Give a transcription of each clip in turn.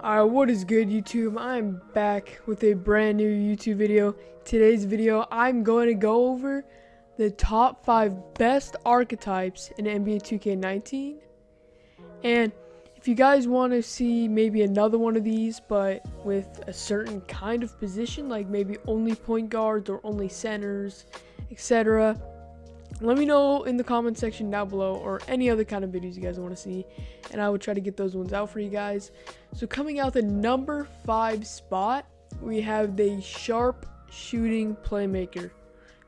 Alright, what is good, YouTube? I'm back with a brand new YouTube video. Today's video, I'm going to go over the top 5 best archetypes in NBA 2K19. And if you guys want to see maybe another one of these, but with a certain kind of position, like maybe only point guards or only centers, etc., let me know in the comment section down below, or any other kind of videos you guys want to see, and I will try to get those ones out for you guys. So coming out the number 5 spot, we have the sharp shooting playmaker.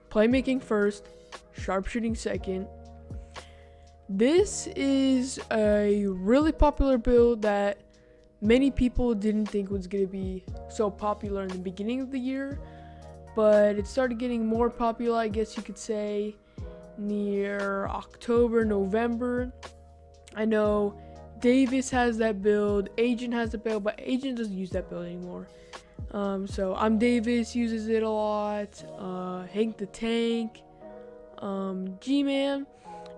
Playmaking first, sharp shooting second. This is a really popular build that many people didn't think was going to be so popular in the beginning of the year, but it started getting more popular, I guess you could say, near October, November. I know Davis has that build, Agent has the build, but Agent doesn't use that build anymore. So I'm Davis uses it a lot, Hank the Tank, G-Man.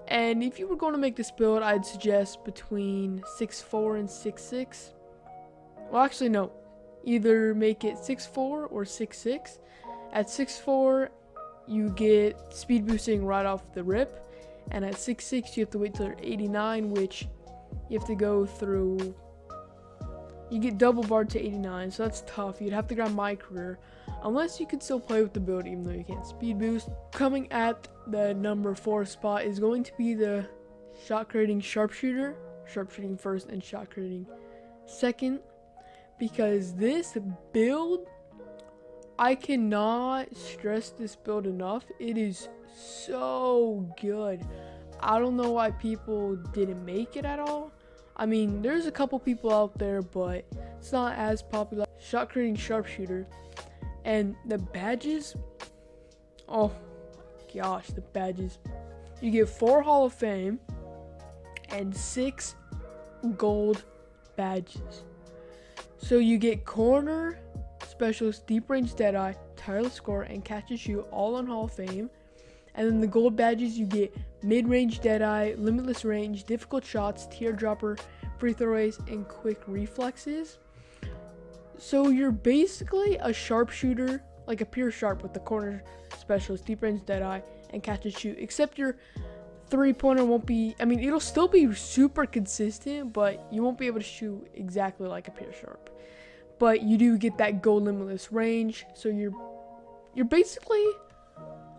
And if you were going to make this build, I'd suggest between 6'4" and 6'6". Well, actually no, either make it 6'4" or 6'6". At 6'4", you get speed boosting right off the rip, and at 6'6", you have to wait till you're 89, which you have to go through. You get double barred to 89, so that's tough. You'd have to grab MyCareer, unless you could still play with the build even though you can't speed boost. Coming at the number 4 spot is going to be the shot creating sharpshooter, sharp shooting first and shot creating second, because this build, I cannot stress this build enough. It is so good. I don't know why people didn't make it at all. I mean, there's a couple people out there, but it's not as popular. Shot creating sharpshooter. And the badges, oh gosh, the badges. You get 4 Hall of Fame and 6 gold badges. So you get corner, specialist, deep range Deadeye, tireless scorer, and catch and shoot, all on Hall of Fame. And then the gold badges, you get mid-range Deadeye, limitless range, difficult shots, teardropper, free throw ace, and quick reflexes. So you're basically a sharpshooter, like a pure sharp with the corner specialist, deep range Deadeye, and catch and shoot. Except your three-pointer won't be, I mean, it'll still be super consistent, but you won't be able to shoot exactly like a pure sharp. But you do get that gold limitless range, so you're basically,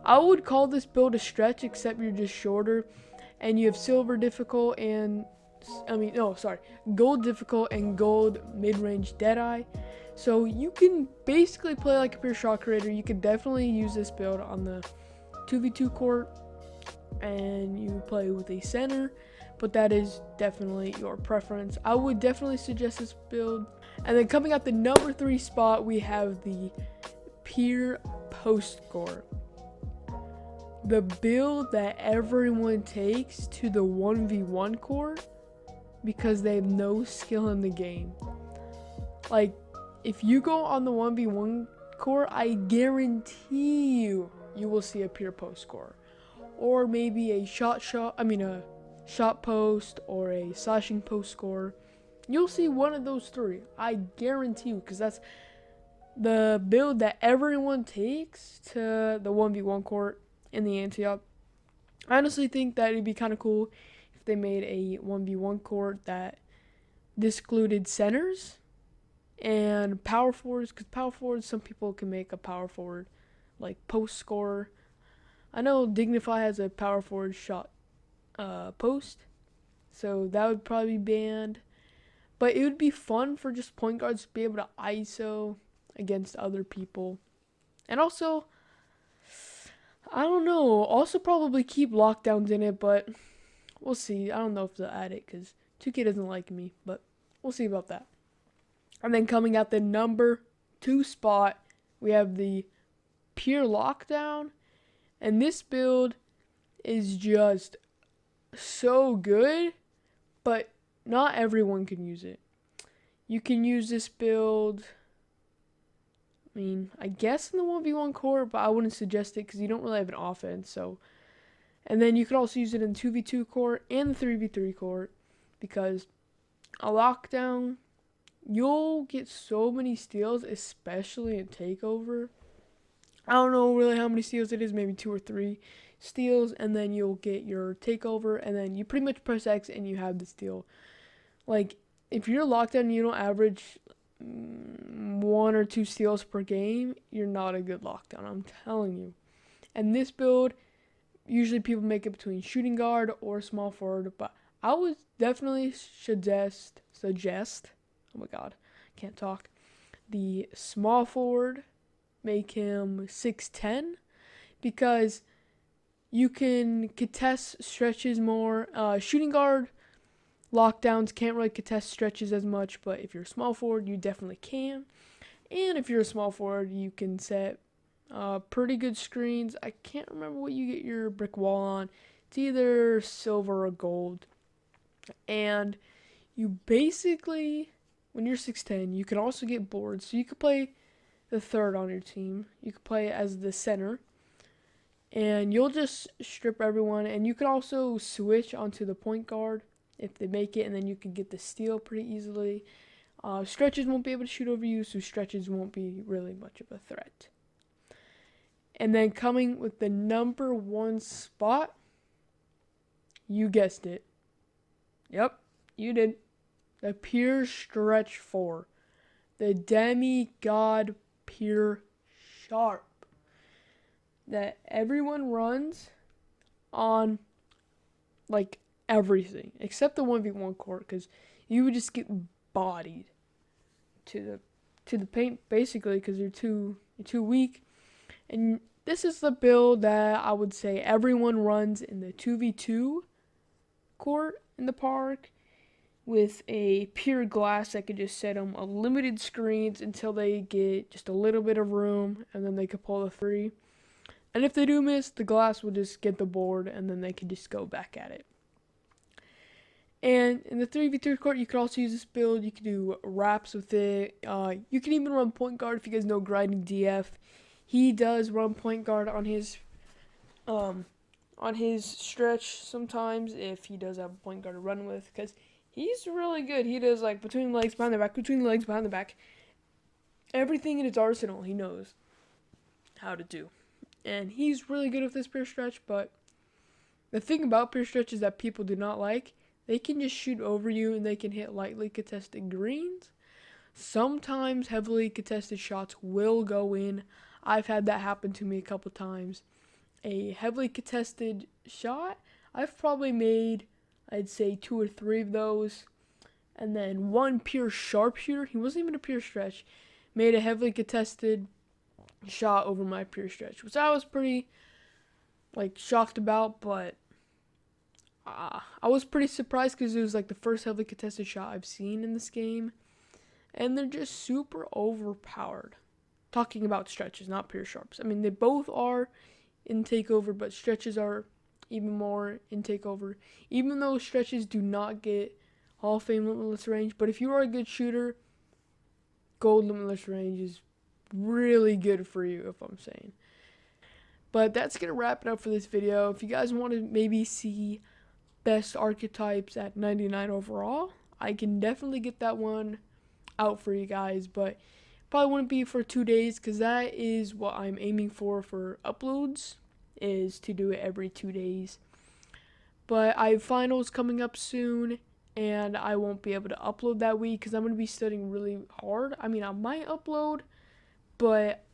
I would call this build a stretch, except you're just shorter, and you have silver difficult and, gold difficult and gold mid-range Deadeye. So you can basically play like a pure shot creator. You could definitely use this build on the 2v2 court, and you play with a center, but that is definitely your preference. I would definitely suggest this build. And then coming out the number 3 spot, we have the pure post score. The build that everyone takes to the 1v1 court because they have no skill in the game. Like, if you go on the 1v1 court, I guarantee you will see a pure post score, or maybe a shot post or a slashing post score. You'll see one of those 3, I guarantee you, because that's the build that everyone takes to the 1v1 court in the ante-up. I honestly think that it'd be kind of cool if they made a 1v1 court that excluded centers and power forwards, because power forwards, some people can make a power forward like post scorer. I know Dignify has a power forward shot post, so that would probably be banned. But it would be fun for just point guards to be able to ISO against other people. And also, I don't know, also probably keep lockdowns in it, but we'll see. I don't know if they'll add it because 2K doesn't like me, but we'll see about that. And then coming out the number 2 spot, we have the pure lockdown. And this build is just so good, but not everyone can use it. You can use this build, I mean, I guess in the 1v1 court, but I wouldn't suggest it because you don't really have an offense. So, and then you could also use it in 2v2 court and the 3v3 court, because a lockdown, you'll get so many steals, especially in takeover. I don't know really how many steals it is, maybe 2 or 3 steals, and then you'll get your takeover, and then you pretty much press X and you have the steal. Like, if you're locked down and you don't average 1 or 2 steals per game, you're not a good lockdown, I'm telling you. And this build, usually people make it between shooting guard or small forward, but I would definitely suggest, oh my god, can't talk, the small forward. Make him 6'10", because you can contest stretches more. Shooting guard lockdowns can't really contest stretches as much, but if you're a small forward, you definitely can. And if you're a small forward, you can set pretty good screens. I can't remember what you get your brick wall on. It's either silver or gold. And you basically, when you're 6'10", you can also get boards. So you could play the third on your team. You could play as the center, and you'll just strip everyone. And you can also switch onto the point guard if they make it, and then you can get the steal pretty easily. Stretches won't be able to shoot over you, so stretches won't be really much of a threat. And then coming with the number 1 spot, you guessed it. Yep, you did. The pure stretch 4. The demigod pure sharp. That everyone runs on, like, everything. Except the 1v1 court, because you would just get bodied to the paint, basically, because you're too weak. And this is the build that I would say everyone runs in the 2v2 court in the park, with a pure glass that could just set them unlimited screens until they get just a little bit of room, and then they could pull the 3. And if they do miss, the glass will just get the board, and then they can just go back at it. And in the 3v3 court, you could also use this build. You can do wraps with it. You can even run point guard if you guys know Grinding DF. He does run point guard on his stretch sometimes, if he does have a point guard to run with, because he's really good. He does, like, between the legs, behind the back, between the legs, behind the back. Everything in his arsenal he knows how to do. And he's really good with this pure stretch, but the thing about pure stretch is that people do not like. They can just shoot over you, and they can hit lightly contested greens. Sometimes heavily contested shots will go in. I've had that happen to me a couple times. A heavily contested shot, I've probably made, I'd say, 2 or 3 of those. And then one pure sharpshooter, he wasn't even a pure stretch, made a heavily contested shot over my pure stretch, which I was pretty, like, shocked about, but I was pretty surprised because it was, like, the first heavily contested shot I've seen in this game. And they're just super overpowered. Talking about stretches, not pure sharps. I mean, they both are in takeover, but stretches are even more in takeover. Even though stretches do not get Hall of Fame limitless range, but if you are a good shooter, gold limitless range is really good for you, if I'm saying. But that's going to wrap it up for this video. If you guys want to maybe see best archetypes at 99 overall, I can definitely get that one out for you guys, but probably wouldn't be for 2 days, because that is what I'm aiming for uploads, is to do it every 2 days. But I have finals coming up soon, and I won't be able to upload that week because I'm going to be studying really hard. I mean, I might upload, but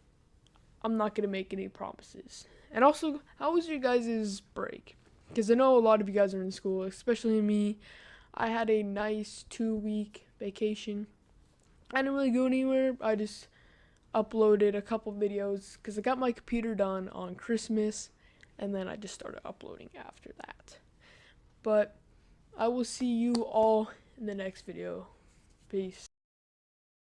I'm not going to make any promises. And also, how was your guys' break? Because I know a lot of you guys are in school, especially me. I had a nice 2-week vacation. I didn't really go anywhere. I just uploaded a couple videos because I got my computer done on Christmas, and then I just started uploading after that. But I will see you all in the next video. Peace.